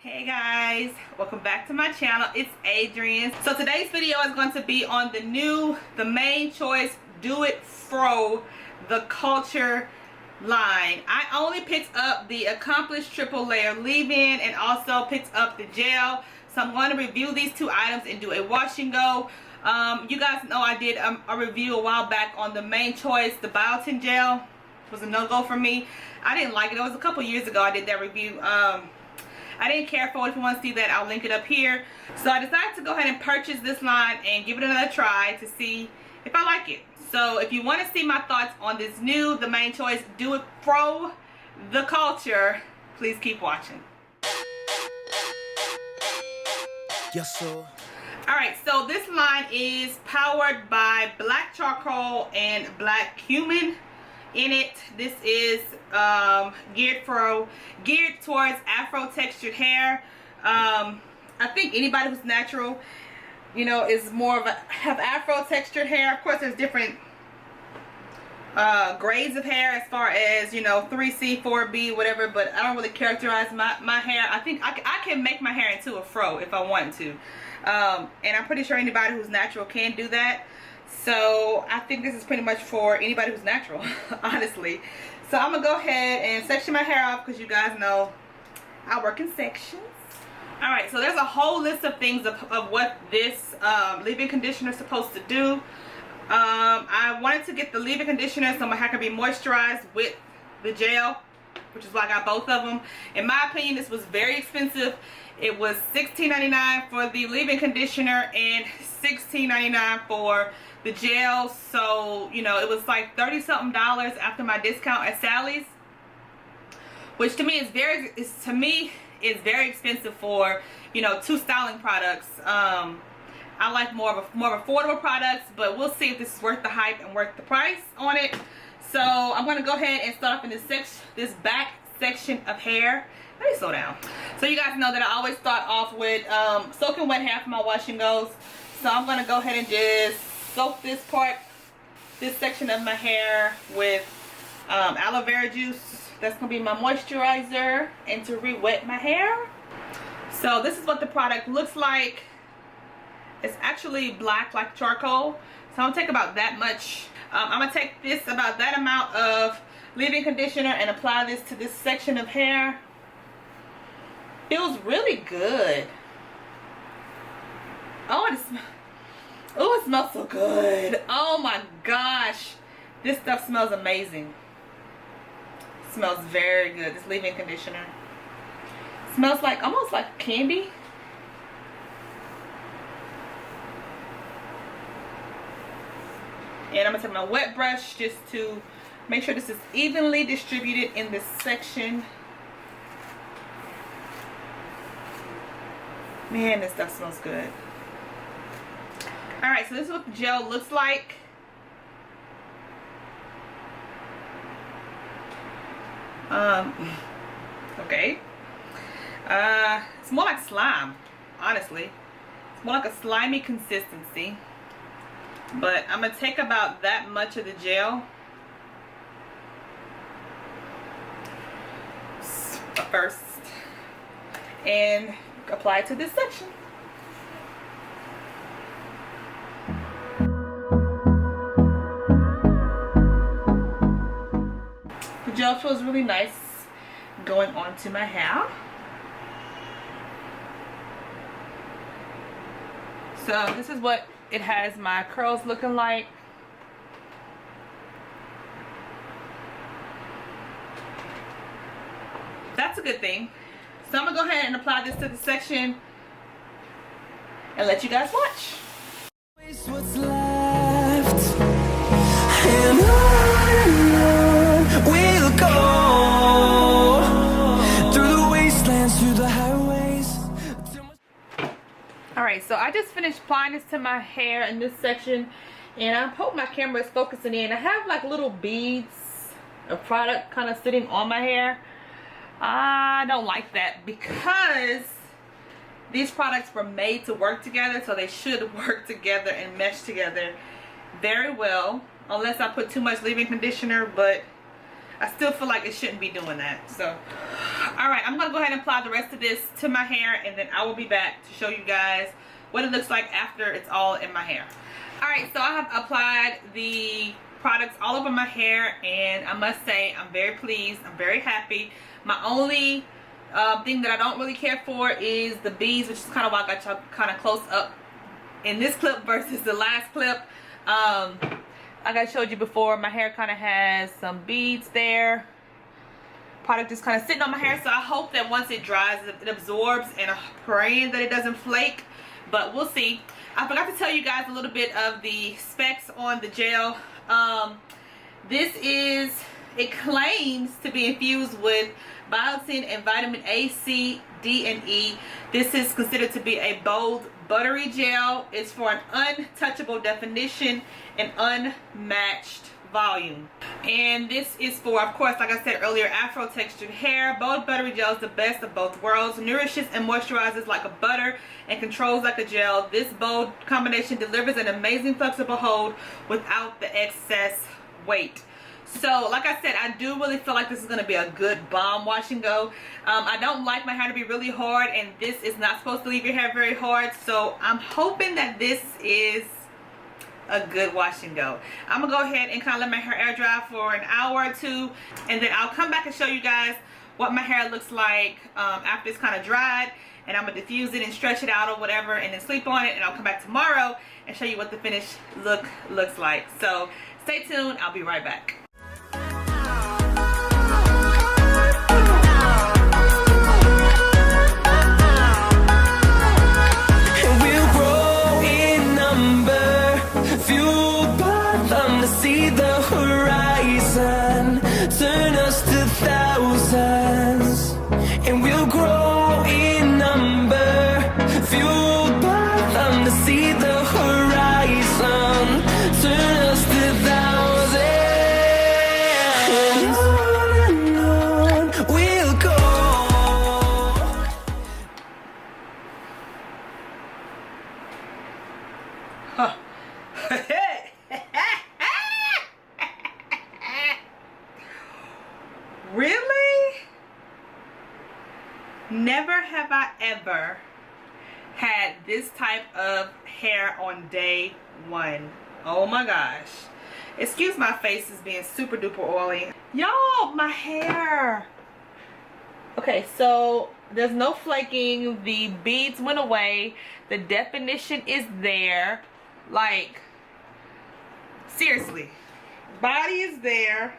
Hey guys, welcome back to my channel. It's Adrianne. So today's video is going to be on the Mane Choice Do It Fro the Culture line. I only picked up the Accomplished Triple Layer Leave-In and also picked up the gel. So I'm going to review these two items and do a wash and go. You guys know I did a review a while back on the Mane Choice, the biotin gel. It was a no-go for me. I didn't like it. It was a couple years ago I did that review. I didn't care for it. If you want to see that, I'll link it up here. So I decided to go ahead and purchase this line and give it another try to see if I like it. So if you want to see my thoughts on this new, the Mane Choice Do It Fro the Culture, please keep watching. Yes, sir. Alright, so this line is powered by black charcoal and black cumin. In it, this is geared towards afro textured hair. I think anybody who's natural, you know, is more of have afro textured hair. Of course, there's different grades of hair as far as, you know, 3C, 4B, whatever, but I don't really characterize my hair. I think I can make my hair into a fro if I want to, and I'm pretty sure anybody who's natural can do that. So I think this is pretty much for anybody who's natural, honestly. So I'm gonna go ahead and section my hair off because you guys know I work in sections. Alright, so there's a whole list of things of what this leave-in conditioner is supposed to do. I wanted to get the leave-in conditioner so my hair can be moisturized with the gel, which is why I got both of them. In my opinion, this was very expensive. It was $16.99 for the leave-in conditioner and $16.99 for the gel. So, you know, it was like $30-something after my discount at Sally's, which to me is very expensive for, you know, two styling products. I like more affordable products, but we'll see if this is worth the hype and worth the price on it. So I'm going to go ahead and start off in this back section of hair. Let me slow down. So you guys know that I always start off with soaking wet hair for my wash and goes. So I'm going to go ahead and just soak this section of my hair with aloe vera juice. That's going to be my moisturizer and to re-wet my hair. So this is what the product looks like. It's actually black like charcoal. So I'm going to take about that much. I'm going to take this about that amount of leave-in conditioner and apply this to this section of hair. Feels really good. Oh, it smells so good. Oh my gosh. This stuff smells amazing. It smells very good. This leave-in conditioner. It smells like almost like candy. And I'm going to take my wet brush just to make sure this is evenly distributed in this section. Man, this stuff smells good. Alright, so this is what the gel looks like. Okay. It's more like slime, honestly. It's more like a slimy consistency. But I'm going to take about that much of the gel first and apply it to this section. The gel feels really nice going onto my hair. So this is what it has my curls looking like. That's a good thing. So I'm gonna go ahead and apply this to the section and let you guys watch. What's left, and on we'll go through the wastelands, through the highways. Alright, so I just finished applying this to my hair in this section, and I hope my camera is focusing in. I have like little beads of product kind of sitting on my hair. I don't like that because these products were made to work together, so they should work together and mesh together very well, unless I put too much leave-in conditioner, but I still feel like it shouldn't be doing that. So All right, I'm gonna go ahead and apply the rest of this to my hair, and then I will be back to show you guys what it looks like after it's all in my hair. All right, so I have applied the products all over my hair, and I must say I'm very pleased. I'm very happy. My only thing that I don't really care for is the beads, which is kind of why I got y'all kind of close up in this clip versus the last clip. Like I showed you before, my hair kind of has some beads there. Product is kind of sitting on my hair, so I hope that once it dries it absorbs, and I'm praying that it doesn't flake, but we'll see. I forgot to tell you guys a little bit of the specs on the gel. It claims to be infused with biotin and vitamin A, C, D, and E. This is considered to be a bold, buttery gel. It's for an untouchable definition and unmatched volume. And this is for, of course, like I said earlier, afro textured hair. Bold buttery gel is the best of both worlds. Nourishes and moisturizes like a butter and controls like a gel. This bold combination delivers an amazing flexible hold without the excess weight. So like I said, I do really feel like this is going to be a good bomb wash and go. I don't like my hair to be really hard, and this is not supposed to leave your hair very hard, so I'm hoping that this is a good wash and go. I'm gonna go ahead and kind of let my hair air dry for an hour or two, and then I'll come back and show you guys what my hair looks like after it's kind of dried, and I'm gonna diffuse it and stretch it out or whatever, and then sleep on it, and I'll come back tomorrow and show you what the finished look looks like. So stay tuned, I'll be right back. See the horizon, turn us to thousands, and we'll grow in number, fueled by them to see the horizon, turn us to thousands, and on we'll go. Huh. Really? Never have I ever had this type of hair on day one. Oh my gosh. Excuse my face is being super duper oily. Y'all, my hair. Okay, so there's no flaking. The beads went away. The definition is there. Like, seriously. Body is there.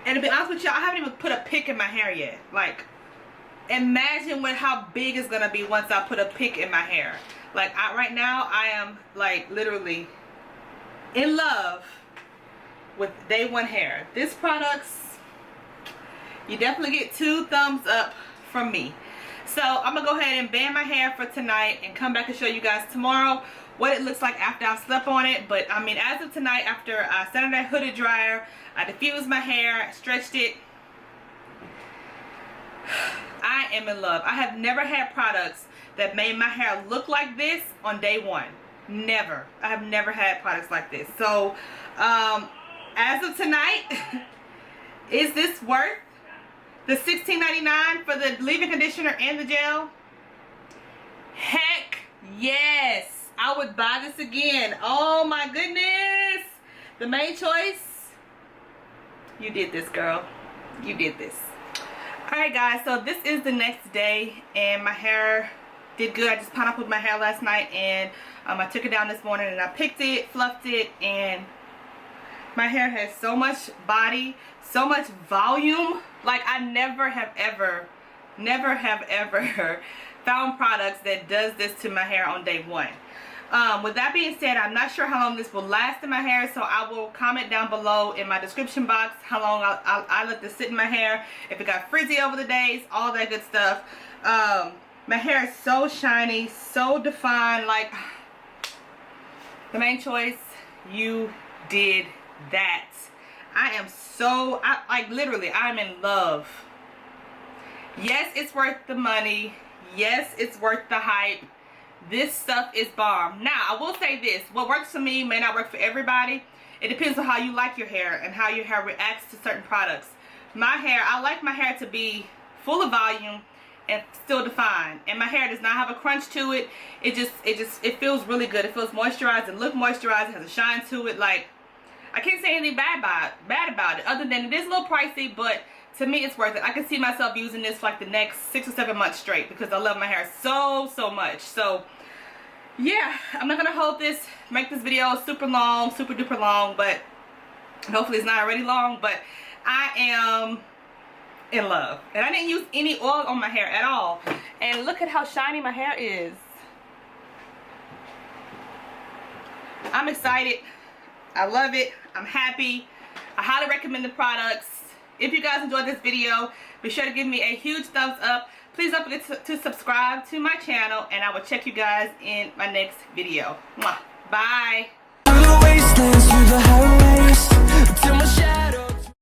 And to be honest with y'all, I haven't even put a pick in my hair yet. Like, imagine how big it's gonna be once I put a pick in my hair. Like, right now, I am like literally in love with day one hair. This product's, you definitely get 2 thumbs up from me. So I'm gonna go ahead and band my hair for tonight and come back and show you guys tomorrow what it looks like after I've slept on it. But I mean, as of tonight, after I set it in that hooded dryer, I diffused my hair, stretched it, I am in love. I have never had products that made my hair look like this on day one. Never. I have never had products like this. So as of tonight, is this worth the $16.99 for the leave-in conditioner and the gel? Heck yes. I would buy this again. Oh my goodness. The main choice. You did this, girl. You did this. Alright guys, so this is the next day, and my hair did good. I just pineappled my hair last night, and I took it down this morning, and I picked it, fluffed it, and my hair has so much body, so much volume. Like, I never have ever found products that does this to my hair on day one. With that being said, I'm not sure how long this will last in my hair, so I will comment down below in my description box how long I let this sit in my hair, if it got frizzy over the days, all that good stuff. My hair is so shiny, so defined. Like, the main choice, you did that. I am so, like, literally, I'm in love. Yes, it's worth the money. Yes, it's worth the hype. This stuff is bomb. Now, I will say this. What works for me may not work for everybody. It depends on how you like your hair and how your hair reacts to certain products. my hair, I like my hair to be full of volume and still defined, and my hair does not have a crunch to it. It feels really good. It feels moisturized and look moisturized. It has a shine to it. Like, I can't say anything bad about it, other than it is a little pricey, but to me it's worth it. I can see myself using this for like the next 6 or 7 months straight because I love my hair so much. So yeah, I'm not gonna hold this, make this video super long, super duper long, but hopefully it's not already long. But I am in love, and I didn't use any oil on my hair at all, and look at how shiny my hair is. I'm excited. I love it. I'm happy. I highly recommend the products. If you guys enjoyed this video, be sure to give me a huge thumbs up. Please don't forget to subscribe to my channel, and I will check you guys in my next video. Mwah. Bye.